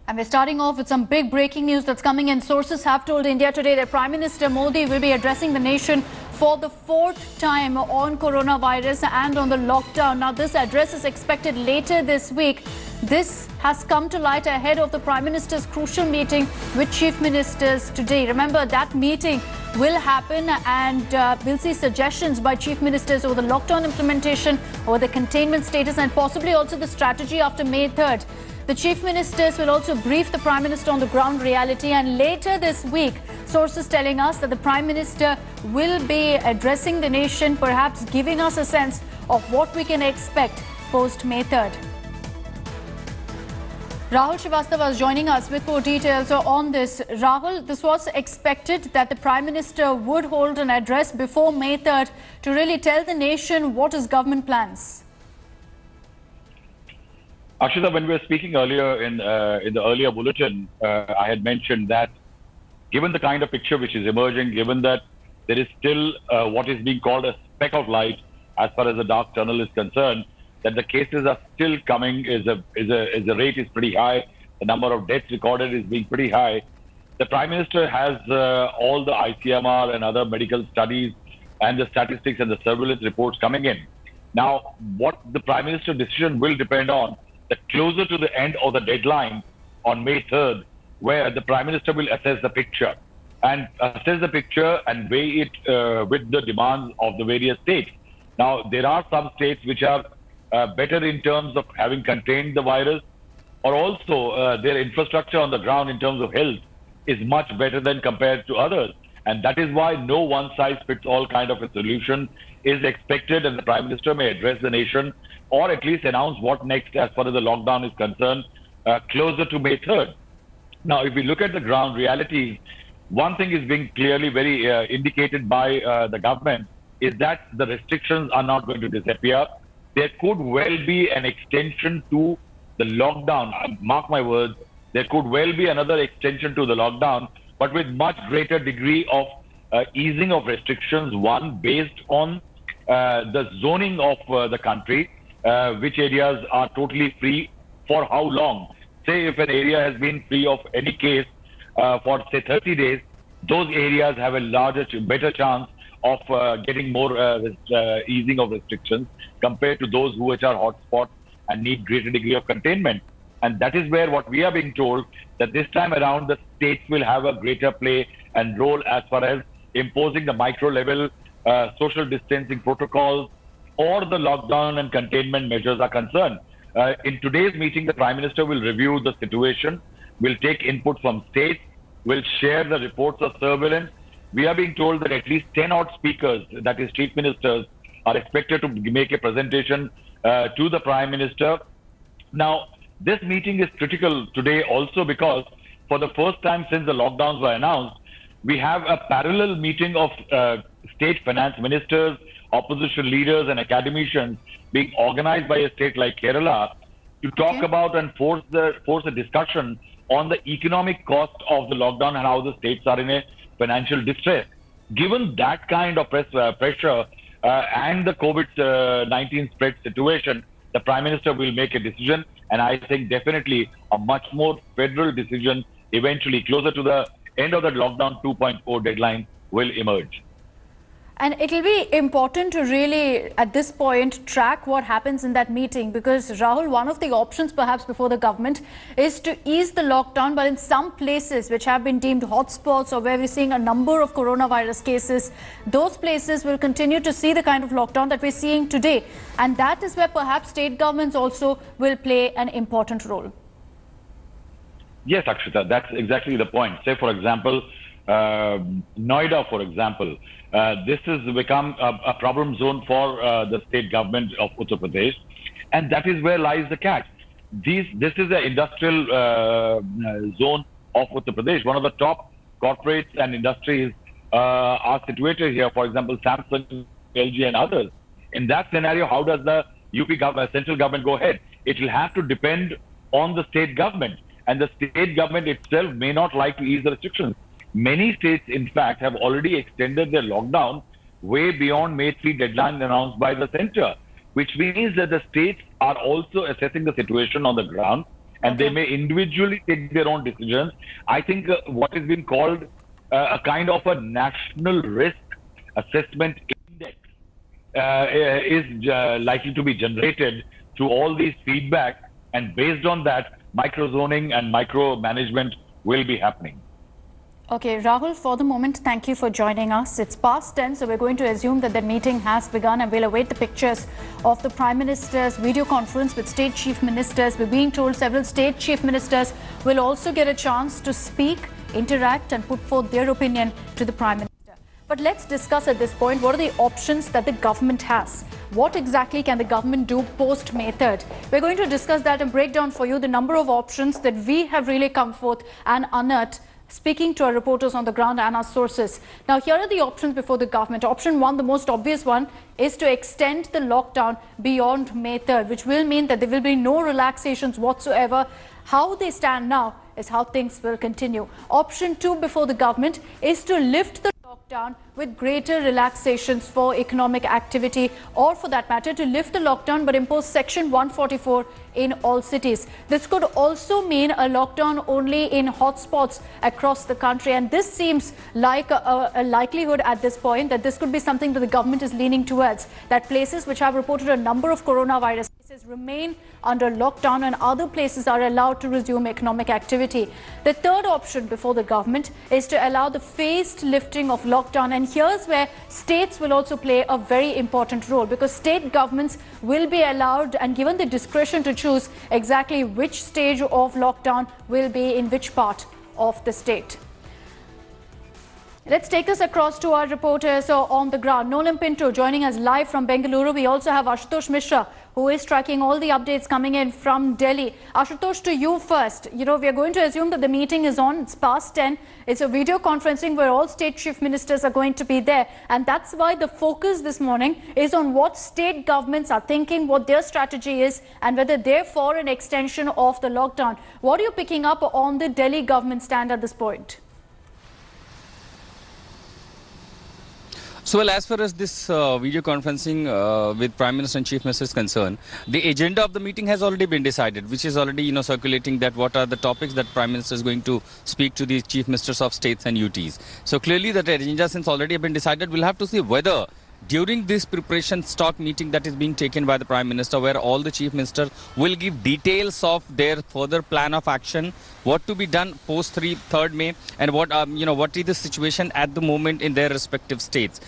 And we're starting off with some big breaking news that's coming in. Sources have told India today that Prime Minister Modi will be addressing the nation for the fourth time on coronavirus and on the lockdown. Now, this address is expected later this week. This has come to light ahead of the Prime Minister's crucial meeting with chief ministers today. Remember, that meeting will happen and we'll see suggestions by chief ministers over the lockdown implementation, over the containment status and possibly also the strategy after May 3rd. The chief ministers will also brief the Prime Minister on the ground reality, and later this week, sources telling us that the Prime Minister will be addressing the nation, perhaps giving us a sense of what we can expect post May 3rd. Rahul Srivastava is joining us with more details on this. Rahul, this was expected that the Prime Minister would hold an address before May 3rd to really tell the nation what his government plans. Akshita, when we were speaking earlier in the earlier bulletin, I had mentioned that given the kind of picture which is emerging, given that there is still what is being called a speck of light as far as the dark tunnel is concerned, that the cases are still coming, the rate is pretty high, the number of deaths recorded is being pretty high. The Prime Minister has all the ICMR and other medical studies and the statistics and the surveillance reports coming in. Now, what the Prime Minister's decision will depend on that closer to the end of the deadline on May 3rd, where the Prime Minister will assess the picture and weigh it with the demands of the various states. Now, there are some states which are better in terms of having contained the virus, or also their infrastructure on the ground in terms of health is much better than compared to others. And that is why no one-size-fits-all kind of a solution is expected, and the Prime Minister may address the nation or at least announce what next as far as the lockdown is concerned closer to May 3rd. Now, if we look at the ground realities, one thing is being clearly very indicated by the government is that the restrictions are not going to disappear. There could well be an extension to the lockdown. Mark my words, there could well be another extension to the lockdown, but with much greater degree of easing of restrictions, one based on the zoning of the country, which areas are totally free for how long. Say if an area has been free of any case for say 30 days, those areas have a better chance of getting more easing of restrictions compared to those which are hotspots and need greater degree of containment. And that is where what we are being told that this time around the states will have a greater play and role as far as imposing the micro level social distancing protocols or the lockdown and containment measures are concerned. In today's meeting, the Prime Minister will review the situation, will take input from states, will share the reports of surveillance. We are being told that at least 10 odd speakers, that is chief ministers, are expected to make a presentation to the Prime Minister. Now, this meeting is critical today also because for the first time since the lockdowns were announced, we have a parallel meeting of state finance ministers, opposition leaders and academicians being organized by a state like Kerala to talk about and force a discussion on the economic cost of the lockdown and how the states are in a financial distress. Given that kind of pressure and the COVID-19 spread situation, the Prime Minister will make a decision, and I think definitely a much more federal decision eventually closer to the end of the lockdown 2.0 deadline will emerge. And it will be important to really, at this point, track what happens in that meeting because, Rahul, one of the options perhaps before the government is to ease the lockdown, but in some places which have been deemed hotspots or where we're seeing a number of coronavirus cases, those places will continue to see the kind of lockdown that we're seeing today. And that is where perhaps state governments also will play an important role. Yes, Akshita, that's exactly the point. Say, for example, Noida, for example, this has become a problem zone for the state government of Uttar Pradesh, and that is where lies the catch. This is an industrial zone of Uttar Pradesh. One of the top corporates and industries are situated here, for example, Samsung, LG and others. In that scenario, how does the UP government, central government go ahead? It will have to depend on the state government, and the state government itself may not like to ease the restrictions. Many states, in fact, have already extended their lockdown way beyond May 3 deadline announced by the center, which means that the states are also assessing the situation on the ground and they may individually take their own decisions. I think what is being called a kind of a national risk assessment index is likely to be generated through all these feedback, and based on that, micro-zoning and micro-management will be happening. Okay, Rahul, for the moment, thank you for joining us. It's past 10, so we're going to assume that the meeting has begun, and we'll await the pictures of the Prime Minister's video conference with state chief ministers. We're being told several state chief ministers will also get a chance to speak, interact and put forth their opinion to the Prime Minister. But let's discuss at this point, what are the options that the government has? What exactly can the government do post May 3rd? We're going to discuss that and break down for you the number of options that we have really come forth and unearthed, speaking to our reporters on the ground and our sources. Now, here are the options before the government. Option 1, the most obvious one, is to extend the lockdown beyond May 3rd, which will mean that there will be no relaxations whatsoever. How they stand now is how things will continue. Option 2 before the government is to lift the lockdown with greater relaxations for economic activity, or for that matter to lift the lockdown but impose Section 144 in all cities. This could also mean a lockdown only in hotspots across the country, and this seems like a likelihood at this point that this could be something that the government is leaning towards, that places which have reported a number of coronavirus cases remain under lockdown and other places are allowed to resume economic activity. The third option before the government is to allow the phased lifting of lockdown, and here's where states will also play a very important role, because state governments will be allowed and given the discretion to choose exactly which stage of lockdown will be in which part of the state. Let's take us across to our reporters on the ground. Nolan Pinto joining us live from Bengaluru. We also have Ashutosh Mishra, who is tracking all the updates coming in from Delhi. Ashutosh, to you first. We are going to assume that the meeting is on. It's past 10. It's a video conferencing where all state chief ministers are going to be there. And that's why the focus this morning is on what state governments are thinking, what their strategy is, and whether they're for an extension of the lockdown. What are you picking up on the Delhi government stand at this point? So, well, as far as this video conferencing with Prime Minister and Chief Minister is concerned, the agenda of the meeting has already been decided, which is already, circulating, that what are the topics that Prime Minister is going to speak to the Chief Ministers of states and UTs. So, clearly that agenda, since already been decided, we'll have to see whether during this preparation stock meeting that is being taken by the Prime Minister, where all the Chief Ministers will give details of their further plan of action, what to be done post 3rd May, and what what is the situation at the moment in their respective states.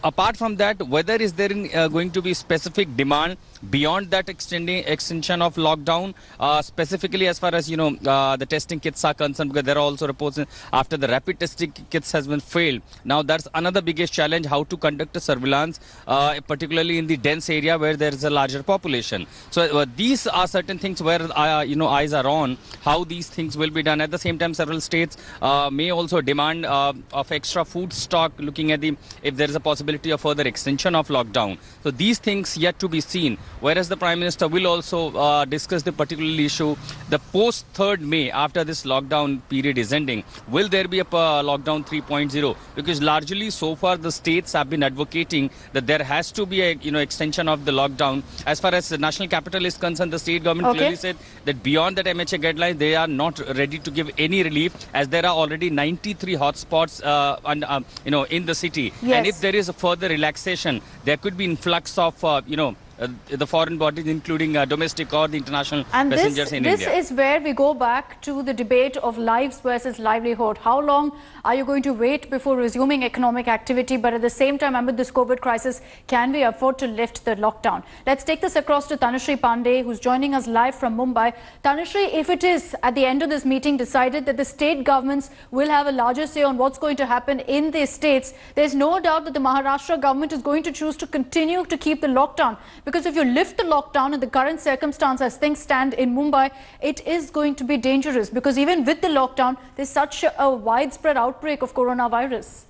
Apart from that, whether is there going to be specific demand beyond that extension of lockdown, specifically as far as the testing kits are concerned, because there are also reports after the rapid testing kits has been failed. Now that's another biggest challenge, how to conduct a surveillance, particularly in the dense area where there is a larger population. So these are certain things where eyes are on how these things will be done. At the same time, several states may also demand of extra food stock, looking at if there is a possibility of further extension of lockdown. So these things yet to be seen. Whereas the Prime Minister will also discuss the particular issue, the post 3rd May, after this lockdown period is ending, will there be a lockdown 3.0? Because largely so far the states have been advocating that there has to be a extension of the lockdown. As far as the national capital is concerned, the state government clearly said that beyond that MHA guidelines, they are not ready to give any relief, as there are already 93 hotspots in the city. Yes. And if there is a further relaxation, there could be influx of the foreign bodies, including domestic or the international passengers in India. This is where we go back to the debate of lives versus livelihood. How long are you going to wait before resuming economic activity? But at the same time, amid this COVID crisis, can we afford to lift the lockdown? Let's take this across to Tanushree Pandey, who's joining us live from Mumbai. Tanushree, if it is at the end of this meeting decided that the state governments will have a larger say on what's going to happen in the states, there's no doubt that the Maharashtra government is going to choose to continue to keep the lockdown. Because if you lift the lockdown in the current circumstance as things stand in Mumbai, it is going to be dangerous, because even with the lockdown, there's such a widespread outbreak of coronavirus.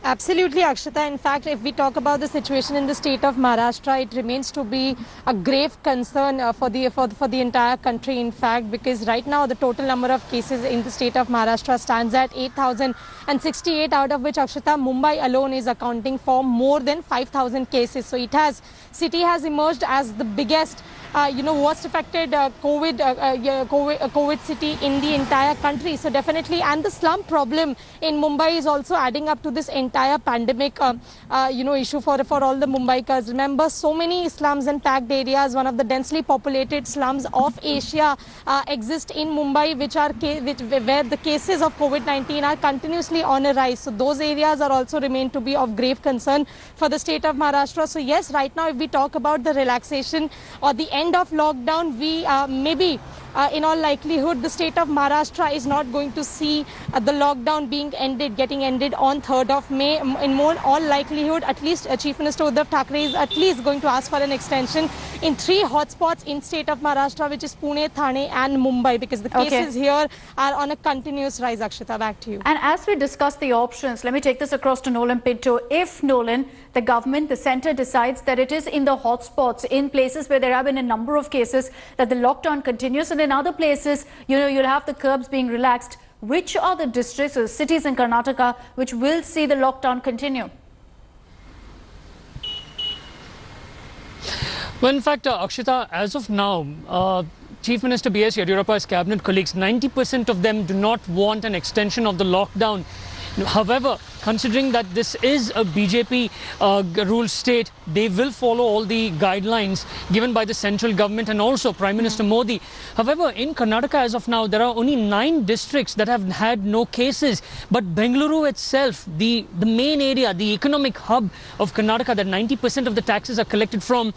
Absolutely, Akshita. In fact, if we talk about the situation in the state of Maharashtra, it remains to be a grave concern for the entire country, in fact, because right now the total number of cases in the state of Maharashtra stands at 8,068, out of which, Akshita, Mumbai alone is accounting for more than 5,000 cases. So city has emerged as the biggest worst affected COVID city in the entire country. So definitely, and the slum problem in Mumbai is also adding up to this entire pandemic, issue for all the Mumbaikars. Remember, so many slums and packed areas, one of the densely populated slums of Asia, exist in Mumbai, where the cases of COVID-19 are continuously on a rise. So those areas are also remain to be of grave concern for the state of Maharashtra. So yes, right now, if we talk about the relaxation or the end of lockdown, we maybe in all likelihood, the state of Maharashtra is not going to see the lockdown getting ended on 3rd of May. In all likelihood, at least Chief Minister Uddhav Thackeray is at least going to ask for an extension in 3 hotspots in state of Maharashtra, which is Pune, Thane and Mumbai, because the cases here are on a continuous rise. Akshita, back to you. And as we discuss the options, let me take this across to Nolan Pinto. If, Nolan, the government, the centre decides that it is in the hotspots, in places where there have been a number of cases, that the lockdown continues, and in other places, you'll have the curbs being relaxed, which are the districts or cities in Karnataka which will see the lockdown continue? Well, in fact, Akshita, as of now, Chief Minister B.S. Yediyurappa's cabinet colleagues, 90% of them do not want an extension of the lockdown. However, considering that this is a BJP ruled state, they will follow all the guidelines given by the central government and also Prime Minister Modi. However, in Karnataka as of now, there are only 9 districts that have had no cases. But Bengaluru itself, the main area, the economic hub of Karnataka that 90% of the taxes are collected from,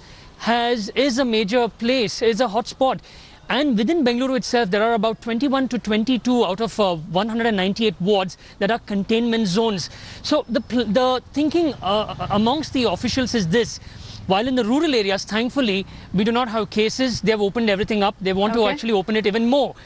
is a major place, is a hotspot. And within Bengaluru itself, there are about 21 to 22 out of 198 wards that are containment zones. So the thinking amongst the officials is this: while in the rural areas, thankfully, we do not have cases, they have opened everything up. They want to actually open it even more.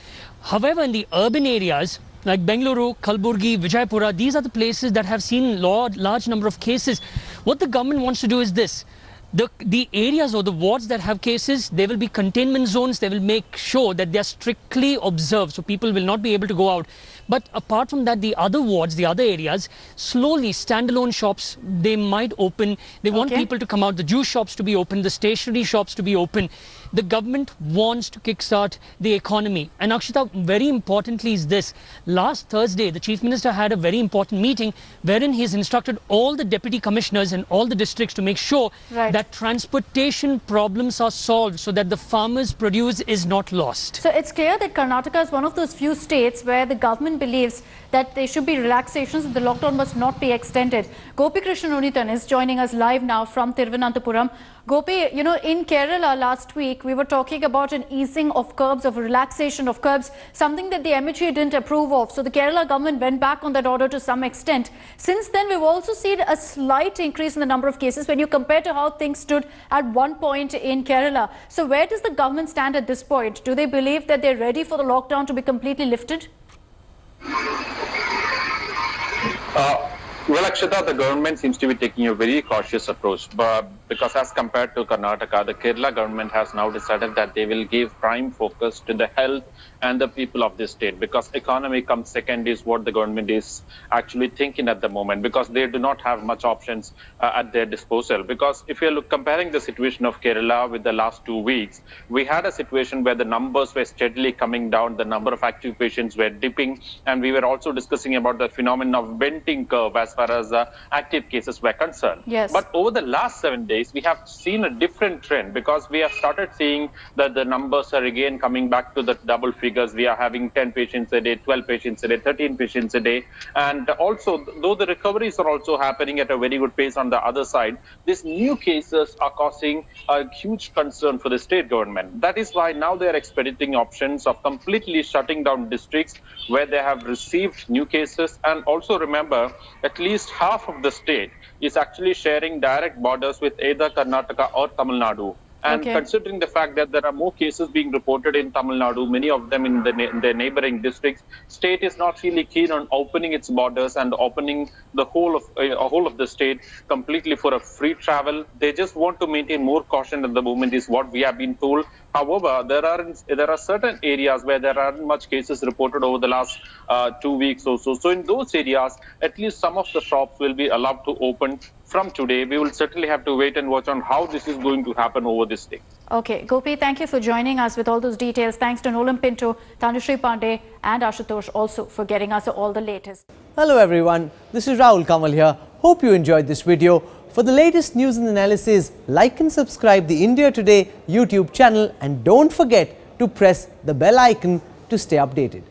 However, in the urban areas, like Bengaluru, Kalburgi, Vijaypura, these are the places that have seen large number of cases. What the government wants to do is this: the areas or the wards that have cases, they will be containment zones. They will make sure that they are strictly observed, so people will not be able to go out. But apart from that, the other wards, the other areas, slowly standalone shops, they might open. They want people to come out, the juice shops to be open, the stationery shops to be open. The government wants to kickstart the economy. And Akshita, very importantly is this: last Thursday, the Chief Minister had a very important meeting wherein he has instructed all the deputy commissioners and all the districts to make sure that transportation problems are solved so that the farmers' produce is not lost. So it's clear that Karnataka is one of those few states where the government believes that there should be relaxations and the lockdown must not be extended. Gopi Krishnan Unithan is joining us live now from Thiruvananthapuram. Gopi, in Kerala last week, we were talking about an easing of curbs, of relaxation of curbs, something that the MHA didn't approve of. So the Kerala government went back on that order to some extent. Since then, we've also seen a slight increase in the number of cases when you compare to how things stood at one point in Kerala. So where does the government stand at this point? Do they believe that they're ready for the lockdown to be completely lifted? Well, Akshita, the government seems to be taking a very cautious approach, but because as compared to Karnataka, the Kerala government has now decided that they will give prime focus to the health and the people of this state, because economy comes second is what the government is actually thinking at the moment, because they do not have much options at their disposal. Because if you look comparing the situation of Kerala with the last 2 weeks, we had a situation where the numbers were steadily coming down, the number of active patients were dipping, and we were also discussing about the phenomenon of venting curve as far as active cases were concerned. Yes. But over the last 7 days, we have seen a different trend, because we have started seeing that the numbers are again coming back to the double figures. We are having 10 patients a day, 12 patients a day, 13 patients a day. And also, though the recoveries are also happening at a very good pace on the other side, these new cases are causing a huge concern for the state government. That is why now they are expediting options of completely shutting down districts where they have received new cases. And also remember, at least half of the state is actually sharing direct borders with either Karnataka or Tamil Nadu. And considering the fact that there are more cases being reported in Tamil Nadu, many of them in the neighboring districts, state is not really keen on opening its borders and opening the whole of the state completely for a free travel. They just want to maintain more caution at the moment, is what we have been told. However, there are certain areas where there aren't much cases reported over the last 2 weeks or so. So in those areas, at least some of the shops will be allowed to open from today. We will certainly have to wait and watch on how this is going to happen over this day. Okay, Gopi, thank you for joining us with all those details. Thanks to Nolan Pinto, Tanushree Pandey and Ashutosh also for getting us all the latest. Hello everyone, this is Rahul Kamal here. Hope you enjoyed this video. For the latest news and analysis, like and subscribe the India Today YouTube channel and don't forget to press the bell icon to stay updated.